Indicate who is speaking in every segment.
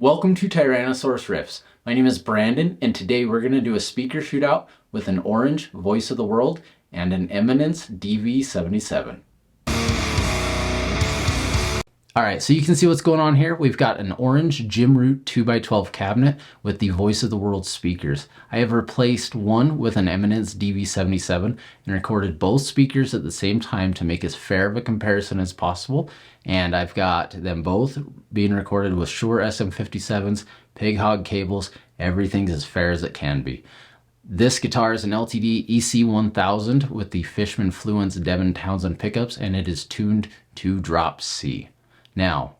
Speaker 1: Welcome to Tyrannosaurus Riffs. My name is Brandon, and today we're going to do a speaker shootout with an orange Voice of the World and an Eminence DV-77. Alright, so you can see what's going on here. We've got an orange Jim Root 2x12 cabinet with the Voice of the World speakers. I have replaced one with an Eminence DV-77 and recorded both speakers at the same time to make as fair of a comparison as possible. And I've got them both being recorded with Shure SM57s, pig hog cables, everything's as fair as it can be. This guitar is an LTD EC-1000 with the Fishman Fluence Devin Townsend pickups, and it is tuned to drop C. Now,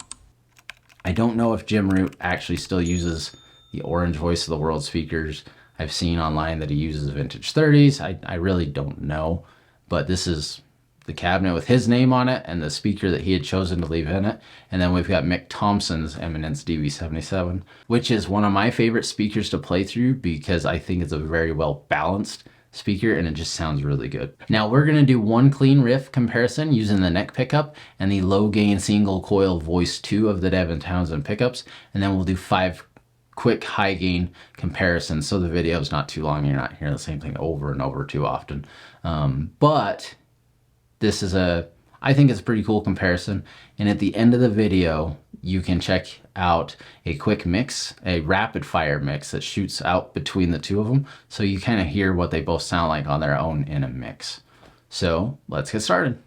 Speaker 1: I don't know if Jim Root actually still uses the orange Voice of the World speakers. I've seen online that he uses vintage 30s. I really don't know, but this is the cabinet with his name on it and the speaker that he had chosen to leave in it. And then we've got Mick Thomson's Eminence DV-77, which is one of my favorite speakers to play through because I think it's a very well balanced speaker and it just sounds really good. Now we're going to do one clean riff comparison using the neck pickup and the low gain single coil voice 2 of the Devin Townsend pickups, and then we'll do 5 quick high gain comparisons so the video is not too long, you're not hearing the same thing over and over too often. But this is I think it's a pretty cool comparison, and at the end of the video you can check out a quick mix, a rapid fire mix that shoots out between the two of them, so you kind of hear what they both sound like on their own in a mix. So let's get started.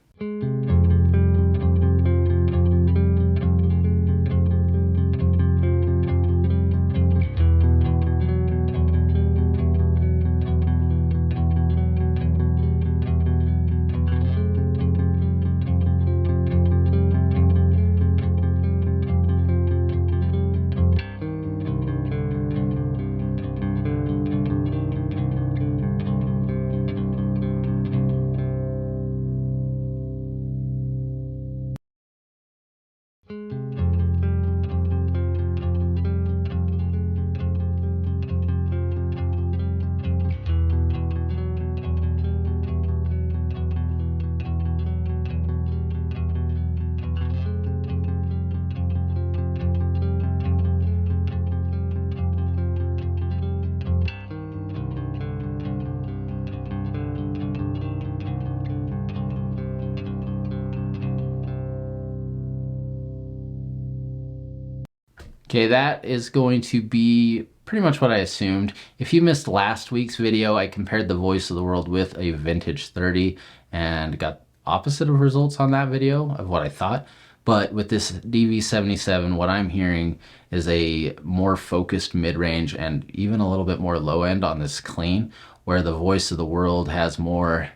Speaker 1: Okay, that is going to be pretty much what I assumed. If you missed last week's video, I compared the Voice of the World with a vintage 30 and got opposite of results on that video of what I thought. But with this DV-77, what I'm hearing is a more focused mid-range and even a little bit more low end on this clean, where the Voice of the World has more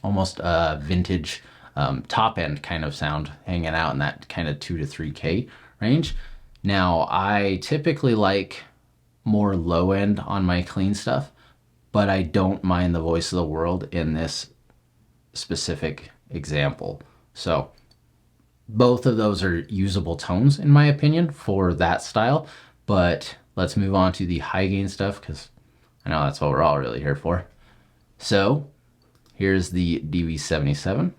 Speaker 1: almost vintage top end kind of sound hanging out in that kind of 2 to 3K range. Now, I typically like more low end on my clean stuff, but I don't mind the Voice of the World in this specific example. So both of those are usable tones in my opinion for that style, but let's move on to the high gain stuff because I know that's what we're all really here for. So here's the DV-77.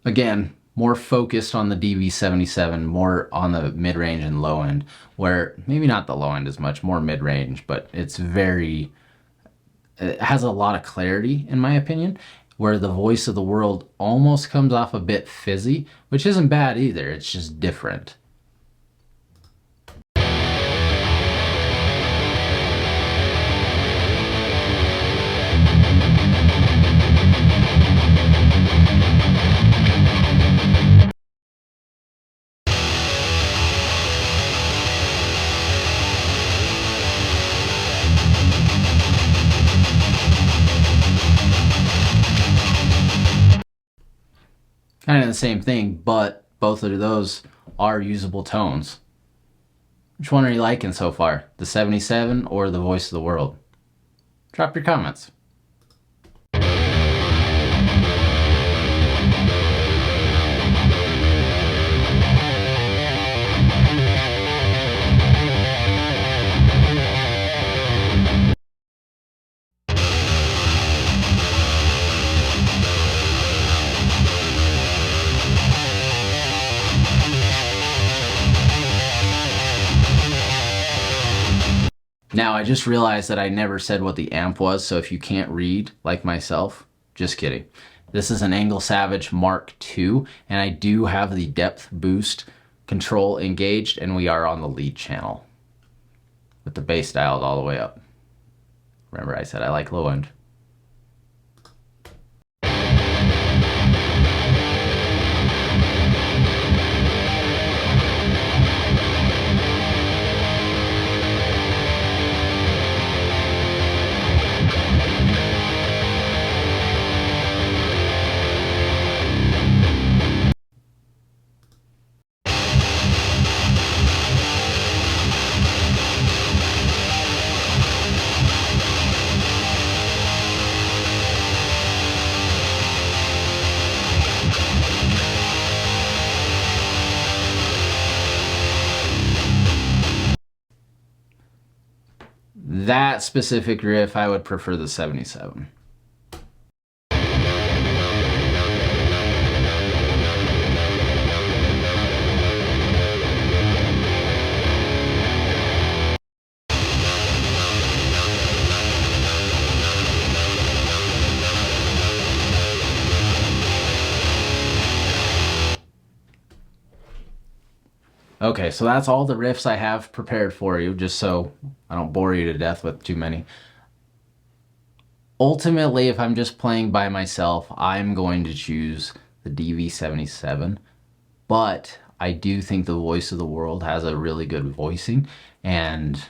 Speaker 1: Again, more focused on the DV-77, more on the mid-range and low end, where maybe not the low end as much, more mid-range, but it has a lot of clarity in my opinion, where the Voice of the World almost comes off a bit fizzy, which isn't bad either, it's just different. Kind of the same thing, but both of those are usable tones. Which one are you liking so far? The 77 or the Voice of the World? Drop your comments. Now, I just realized that I never said what the amp was, so if you can't read like myself, just kidding. This is an ENGL Savage Mark II, and I do have the depth boost control engaged, and we are on the lead channel with the bass dialed all the way up. Remember, I said I like low end. That specific riff, I would prefer the 77. Okay, so that's all the riffs I have prepared for you, just so I don't bore you to death with too many. Ultimately, if I'm just playing by myself, I'm going to choose the DV-77, but I do think the Voice of the World has a really good voicing, and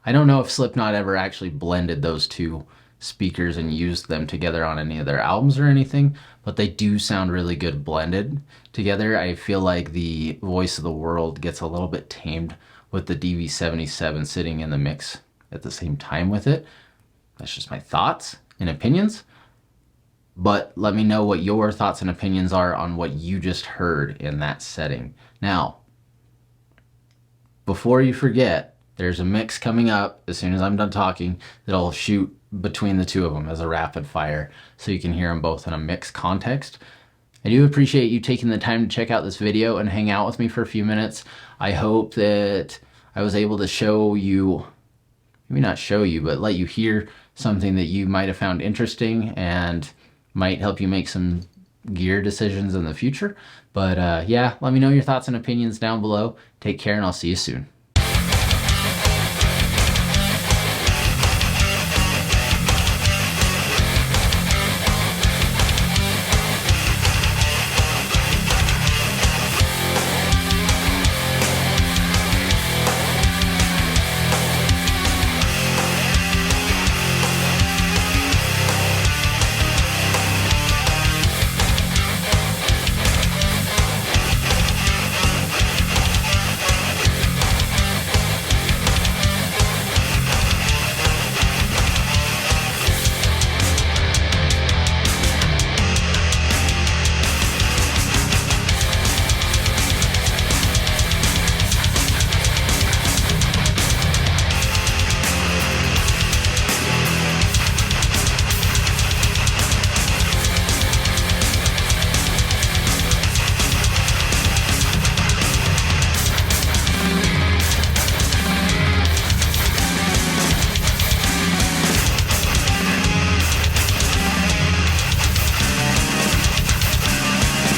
Speaker 1: I don't know if Slipknot ever actually blended those two speakers and used them together on any of their albums or anything, but they do sound really good blended together. I feel like the Voice of the World gets a little bit tamed with the DV-77 sitting in the mix at the same time with it. That's just my thoughts and opinions, but let me know what your thoughts and opinions are on what you just heard in that setting. Now, before you forget, there's a mix coming up as soon as I'm done talking that'll shoot between the two of them as a rapid fire so you can hear them both in a mixed context. I do appreciate you taking the time to check out this video and hang out with me for a few minutes. I hope that I was able to show you, maybe not show you, but let you hear something that you might have found interesting and might help you make some gear decisions in the future. But yeah, let me know your thoughts and opinions down below. Take care, and I'll see you soon.